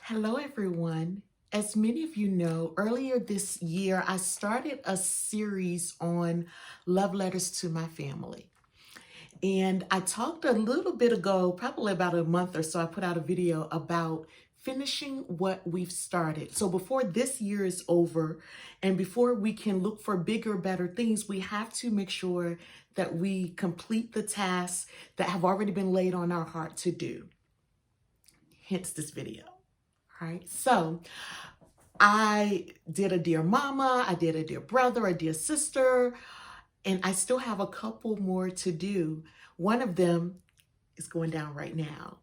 Hello, everyone. As many of you know, earlier this year, I started a series on love letters to my family. And I talked a little bit ago, probably about a month or so, I put out a video about finishing what we've started. So before this year is over and before we can look for bigger, better things, we have to make sure that we complete the tasks that have already been laid on our heart to do. Hence this video. All right. So I did a dear mama, I did a dear brother, a dear sister, and I still have a couple more to do. One of them is going down right now.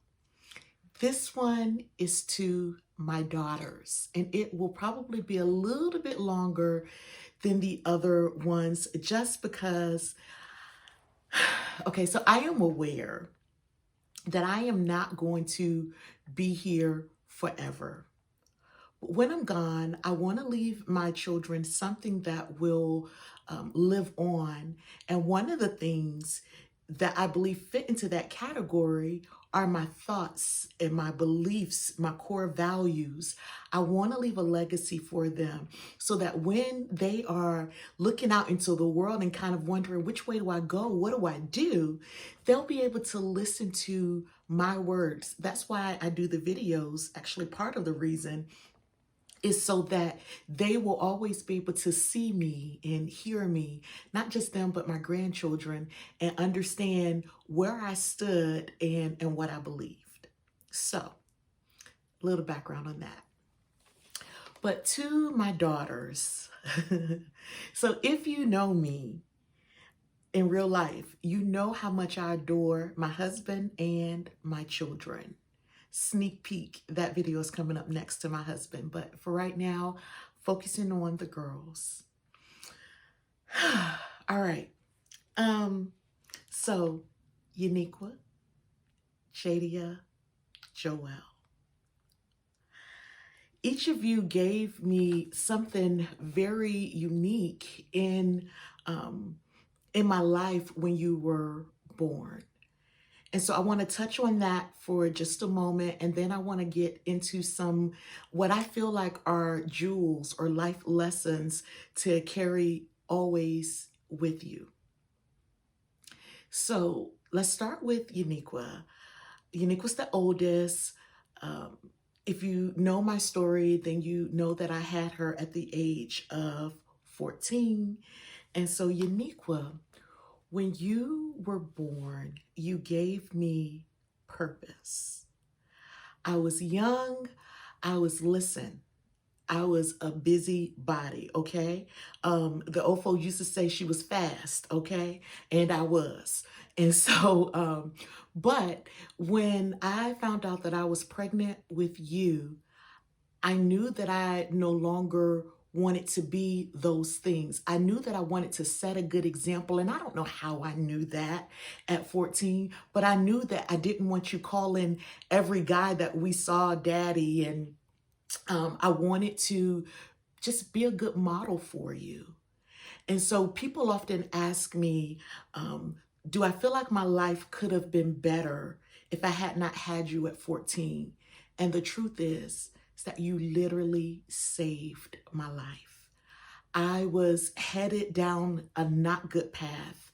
This one is to my daughters, and it will probably be a little bit longer than the other ones just because, okay, so I am aware that I am not going to be here forever. When I'm gone, I want to leave my children something that will live on. And one of the things that I believe fit into that category are my thoughts and my beliefs, my core values. I want to leave a legacy for them so that when they are looking out into the world and kind of wondering, which way do I go? What do I do? They'll be able to listen to my words. That's why I do the videos. Actually, part of the reason is so that they will always be able to see me and hear me, not just them, but my grandchildren, and understand where I stood and what I believed. So, a little background on that. But to my daughters, so if you know me in real life, you know how much I adore my husband and my children. Sneak peek, that video is coming up next to my husband. But for right now, focusing on the girls. All right. So Uniqua, Jadia, Joelle. Each of you gave me something very unique in my life when you were born. And so I want to touch on that for just a moment, and then I want to get into some what I feel like are jewels or life lessons to carry always with you. So let's start with Uniqua. Uniqua's the oldest. If you know my story, then you know that I had her at the age of 14. And so Uniqua, when you were born, you gave me purpose. I was young. I was a busy body, okay? The old folks used to say she was fast, okay? And I was. And so, but when I found out that I was pregnant with you, I knew that I no longer wanted to be those things. I knew that I wanted to set a good example. And I don't know how I knew that at 14, but I knew that I didn't want you calling every guy that we saw daddy. And I wanted to just be a good model for you. And so people often ask me, do I feel like my life could have been better if I had not had you at 14? And the truth is that you literally saved my life. I was headed down a not good path,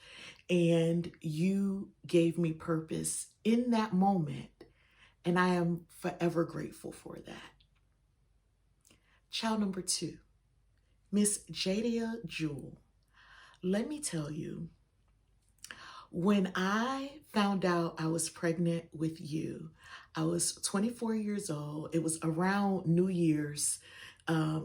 and you gave me purpose in that moment, and I am forever grateful for that. Child number 2, Miss Jadia Jewel. Let me tell you, when I found out I was pregnant with you, I was 24 years old. It was around New Year's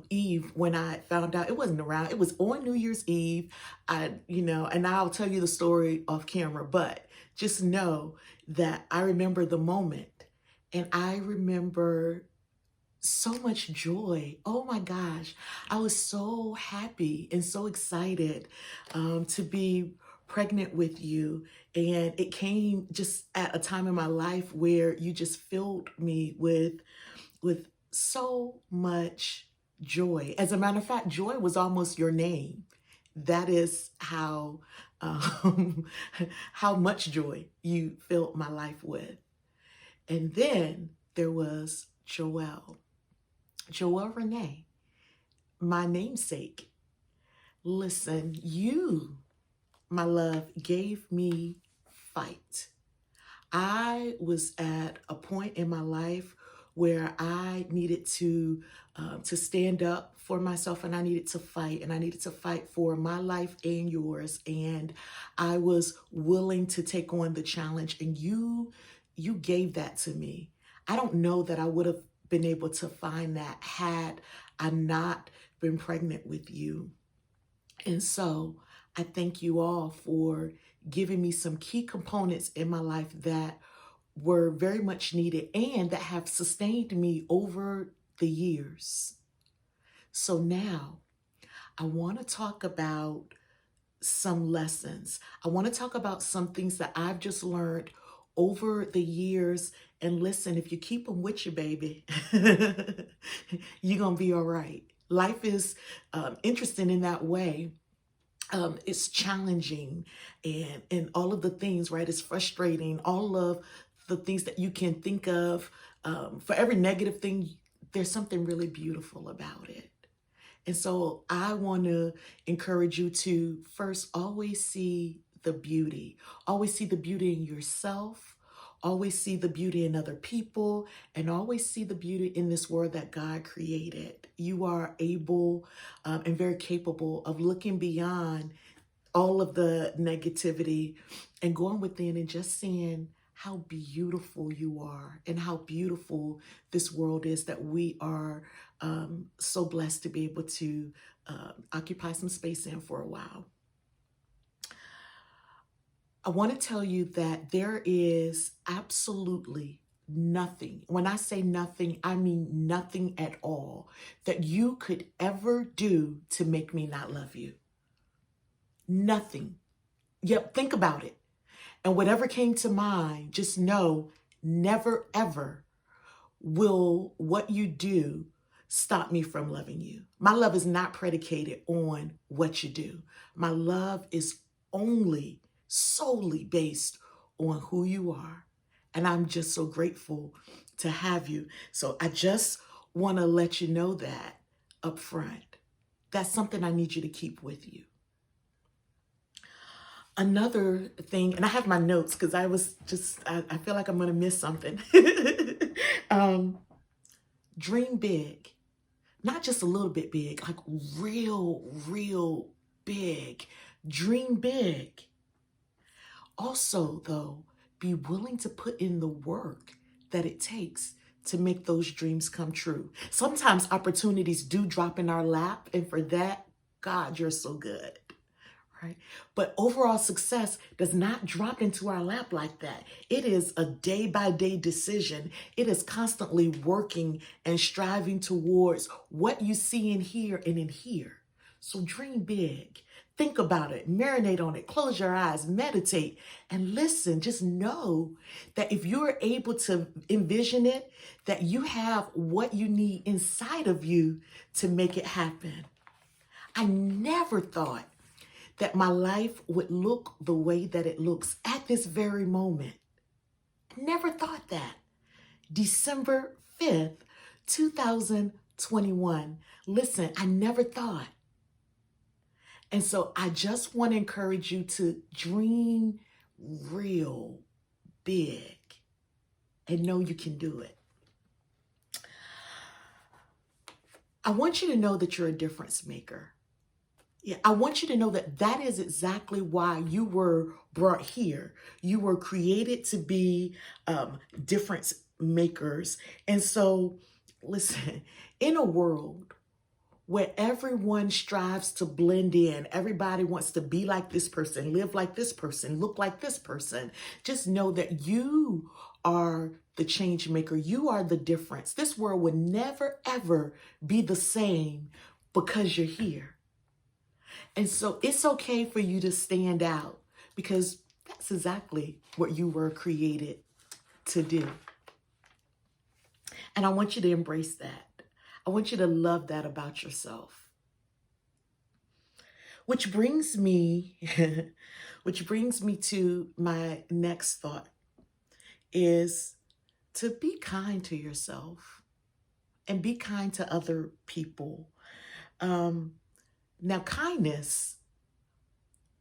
Eve when I found out. It wasn't around, it was on New Year's Eve. And I'll tell you the story off camera, but just know that I remember the moment, and I remember so much joy. Oh my gosh. I was so happy and so excited to be pregnant with you. And it came just at a time in my life where you just filled me with so much joy. As a matter of fact, joy was almost your name. That is how how much joy you filled my life with. And then there was Joelle. Joelle Renee, my namesake. Listen, you, my love, gave me fight. I was at a point in my life where I needed to stand up for myself, and I needed to fight, and I needed to fight for my life and yours. And I was willing to take on the challenge, and you gave that to me. I don't know that I would have been able to find that had I not been pregnant with you. And so I thank you all for giving me some key components in my life that were very much needed and that have sustained me over the years. So now I want to talk about some lessons. I want to talk about some things that I've just learned over the years. And listen, if you keep them with you, baby, you're going to be all right. Life is interesting in that way. It's challenging and all of the things, right? It's frustrating. All of the things that you can think of. For every negative thing, there's something really beautiful about it. And so I want to encourage you to first always see the beauty. Always see the beauty in yourself. Always see the beauty in other people, and always see the beauty in this world that God created. You are able and very capable of looking beyond all of the negativity and going within and just seeing how beautiful you are and how beautiful this world is that we are so blessed to be able to occupy some space in for a while. I want to tell you that there is absolutely nothing. When I say nothing, I mean nothing at all that you could ever do to make me not love you. Nothing. Yep, think about it. And whatever came to mind, just know never ever will what you do stop me from loving you. My love is not predicated on what you do. My love is only solely based on who you are. And I'm just so grateful to have you. So I just want to let you know that up front. That's something I need you to keep with you. Another thing, and I have my notes because I feel like I'm going to miss something. Dream big, not just a little bit big, like real big. Dream big. Also, though, be willing to put in the work that it takes to make those dreams come true. Sometimes opportunities do drop in our lap, and for that, God, you're so good. Right? But overall success does not drop into our lap like that. It is a day-by-day decision. It is constantly working and striving towards what you see in here and in here. So dream big. Think about it. Marinate on it. Close your eyes. Meditate and listen. Just know that if you're able to envision it, that you have what you need inside of you to make it happen. I never thought that my life would look the way that it looks at this very moment. I never thought that. December 5th, 2021. Listen, I never thought. And so I just want to encourage you to dream real big and know you can do it. I want you to know that you're a difference maker. Yeah, I want you to know that that is exactly why you were brought here. You were created to be difference makers. And so, listen, in a world where everyone strives to blend in, everybody wants to be like this person, live like this person, look like this person, just know that you are the change maker. You are the difference. This world would never, ever be the same because you're here. And so it's okay for you to stand out because that's exactly what you were created to do. And I want you to embrace that. I want you to love that about yourself. Which brings me to my next thought is to be kind to yourself. and be kind to other people. Um, Now, kindness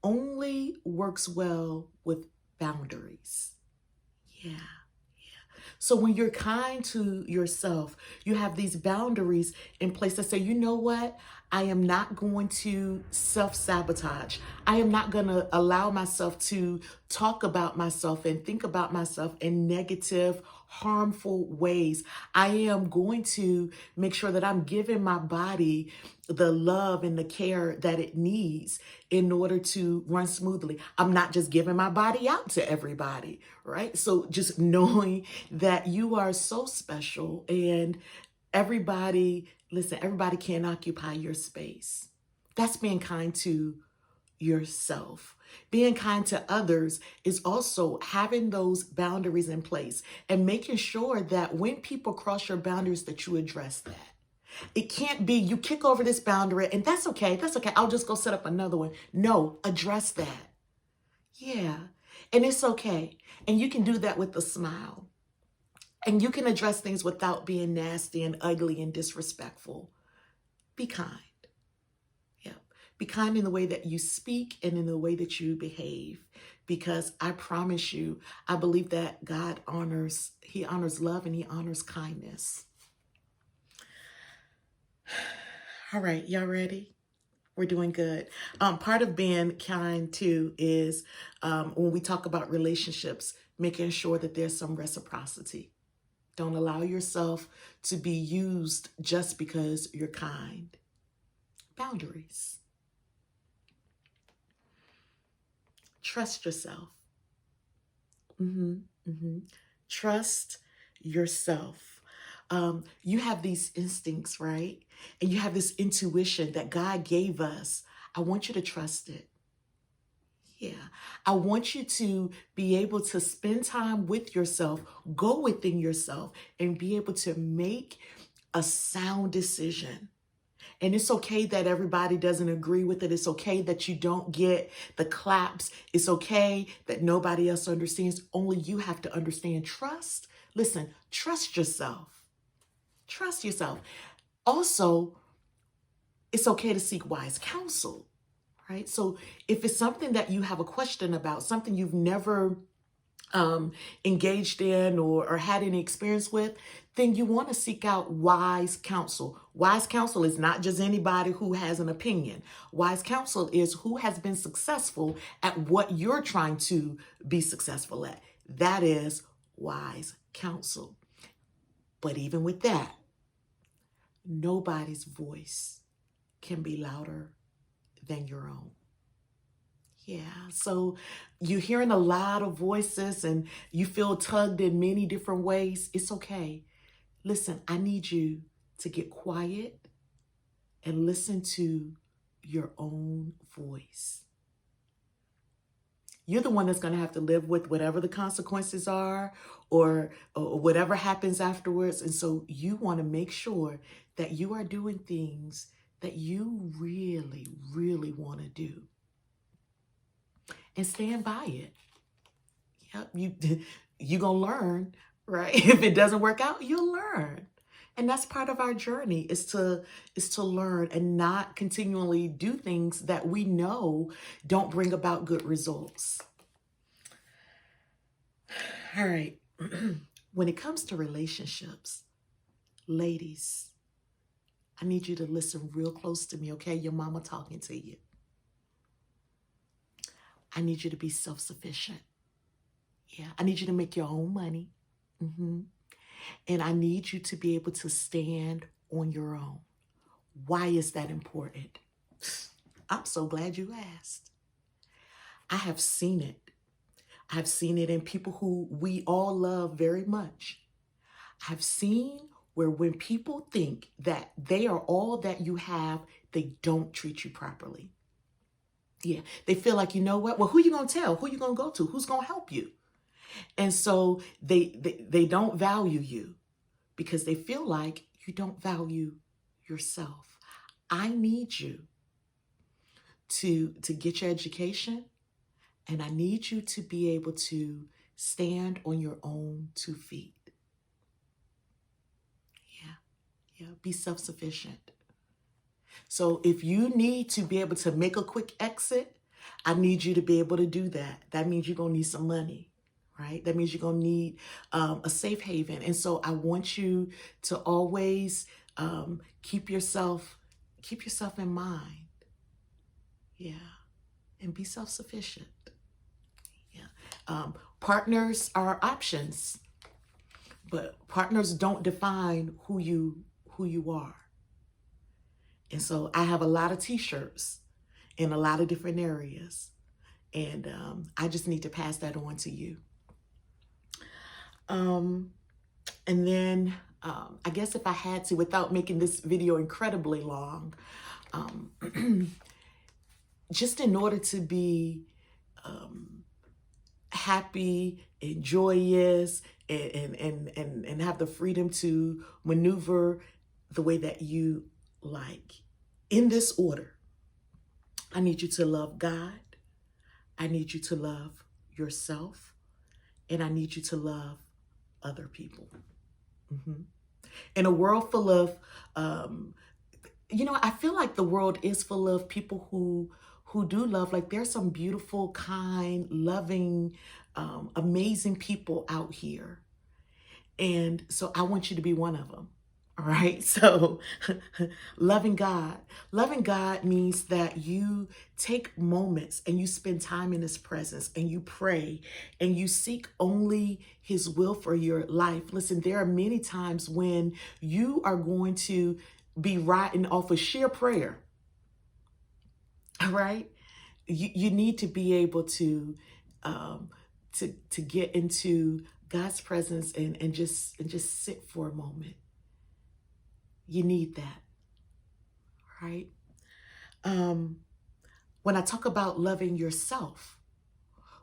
only works well with boundaries. Yeah. So when you're kind to yourself, you have these boundaries in place that say, you know what? I am not going to self-sabotage. I am not going to allow myself to talk about myself and think about myself in negative, harmful ways. I am going to make sure that I'm giving my body the love and the care that it needs in order to run smoothly. I'm not just giving my body out to everybody, right? So just knowing that you are so special and everybody, listen, everybody can occupy your space. That's being kind to yourself. Being kind to others is also having those boundaries in place and making sure that when people cross your boundaries that you address that. It can't be you kick over this boundary and that's okay. That's okay. I'll just go set up another one. No, address that. Yeah. And it's okay. And you can do that with a smile. And you can address things without being nasty and ugly and disrespectful. Be kind. Yeah. Be kind in the way that you speak and in the way that you behave. Because I promise you, I believe that God He honors love and He honors kindness. All right, y'all ready? We're doing good. Part of being kind too is when we talk about relationships, making sure that there's some reciprocity. Don't allow yourself to be used just because you're kind. Boundaries. Trust yourself. Trust yourself. You have these instincts, right? And you have this intuition that God gave us. I want you to trust it. Yeah. I want you to be able to spend time with yourself, go within yourself, and be able to make a sound decision. And it's okay that everybody doesn't agree with it. It's okay that you don't get the claps. It's okay that nobody else understands. Only you have to understand. Trust. Listen, trust yourself. Trust yourself. Also, it's okay to seek wise counsel, right? So if it's something that you have a question about, something you've never engaged in or had any experience with, then you want to seek out wise counsel. Wise counsel is not just anybody who has an opinion. Wise counsel is who has been successful at what you're trying to be successful at. That is wise counsel. But even with that, nobody's voice can be louder than your own. Yeah, so you're hearing a lot of voices and you feel tugged in many different ways. It's okay. Listen, I need you to get quiet and listen to your own voice. You're the one that's going to have to live with whatever the consequences are or whatever happens afterwards. And so you want to make sure that you are doing things that you really, really want to do. And stand by it. Yep, you're going to learn, right? If it doesn't work out, you'll learn. And that's part of our journey is to learn and not continually do things that we know don't bring about good results. All right. When it comes to relationships, ladies, I need you to listen real close to me, okay? Your mama talking to you. I need you to be self-sufficient. Yeah, I need you to make your own money. And I need you to be able to stand on your own. Why is that important? I'm so glad you asked. I have seen it. I've seen it in people who we all love very much. I've seen where when people think that they are all that you have, they don't treat you properly. Yeah, they feel like, you know what? Well, who you going to tell? Who you going to go to? Who's going to help you? And so they don't value you because they feel like you don't value yourself. I need you to get your education, and I need you to be able to stand on your own 2 feet. Yeah, be self-sufficient. So if you need to be able to make a quick exit, I need you to be able to do that. That means you're going to need some money, right? That means you're going to need a safe haven. And so I want you to always keep yourself in mind. Yeah. And be self-sufficient. Yeah. Partners are options, but partners don't define who you are. And so I have a lot of t-shirts in a lot of different areas. And I just need to pass that on to you. And then I guess if I had to, without making this video incredibly long, just in order to be happy and joyous and have the freedom to maneuver the way that you like, in this order, I need you to love God. I need you to love yourself. And I need you to love other people. In a world full of, I feel like the world is full of people who do love. Like, there's some beautiful, kind, loving, amazing people out here. And so I want you to be one of them. All right. So loving God means that you take moments and you spend time in his presence and you pray and you seek only his will for your life. Listen, there are many times when you are going to be riding off of sheer prayer. All right. You need to be able to get into God's presence and just sit for a moment. You need that, right? When I talk about loving yourself,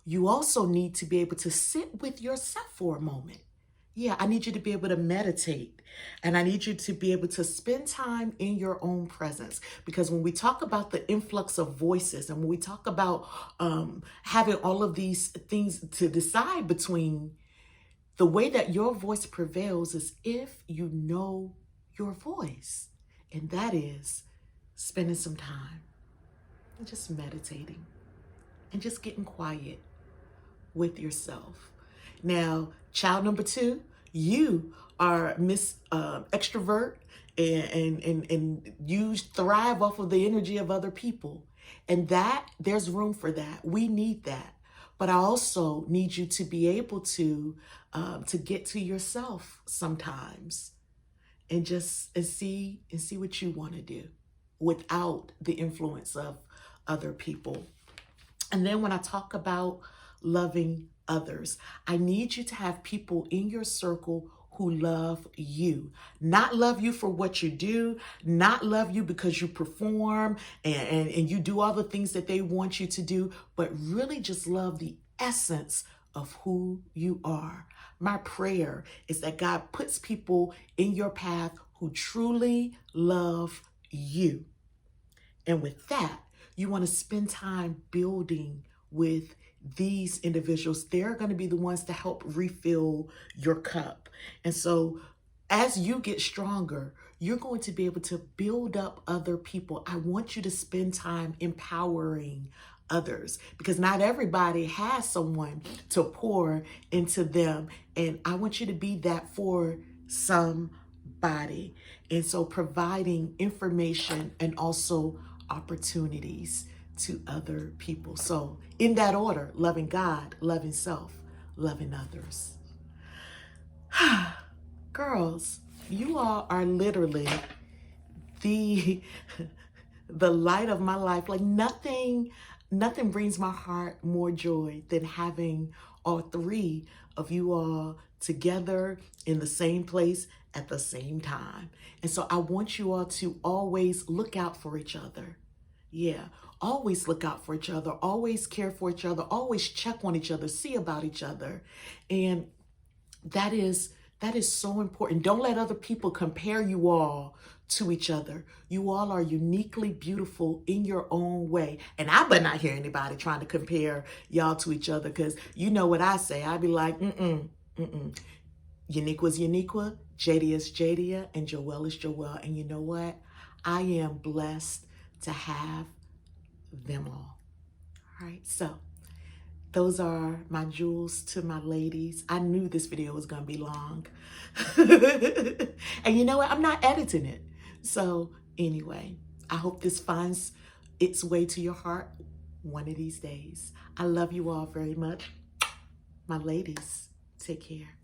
you also need to be able to sit with yourself for a moment. Yeah, I need you to be able to meditate, and I need you to be able to spend time in your own presence. Because when we talk about the influx of voices, and when we talk about having all of these things to decide between, the way that your voice prevails is if you know your voice. And that is spending some time and just meditating and just getting quiet with yourself. Now, child number 2, you are Miss Extrovert, and you thrive off of the energy of other people. And that, there's room for that. We need that. But I also need you to be able to get to yourself sometimes and see what you want to do without the influence of other people. And then when I talk about loving others, I need you to have people in your circle who love you. Not love you for what you do, not love you because you perform and you do all the things that they want you to do, but really just love the essence of who you are. My prayer is that God puts people in your path who truly love you. And with that, you want to spend time building with these individuals. They're going to be the ones to help refill your cup. And so as you get stronger, you're going to be able to build up other people. I want you to spend time empowering others, because not everybody has someone to pour into them. And I want you to be that for somebody. And so providing information and also opportunities to other people. So in that order: loving God, loving self, loving others. Girls, you all are literally the light of my life. Like, nothing brings my heart more joy than having all 3 of you all together in the same place at the same time. And so I want you all to always look out for each other. Yeah, always look out for each other, always care for each other, always check on each other, see about each other. And that is so important. Don't let other people compare you all to each other. You all are uniquely beautiful in your own way. And I better not hear anybody trying to compare y'all to each other, because you know what I say. I'd be like, Uniqua's uniqua, Jadia is Jadia, and Joelle is Joelle. And you know what? I am blessed to have them all. All right, so those are my jewels to my ladies. I knew this video was gonna be long. And you know what? I'm not editing it. So anyway, I hope this finds its way to your heart one of these days. I love you all very much. My ladies, take care.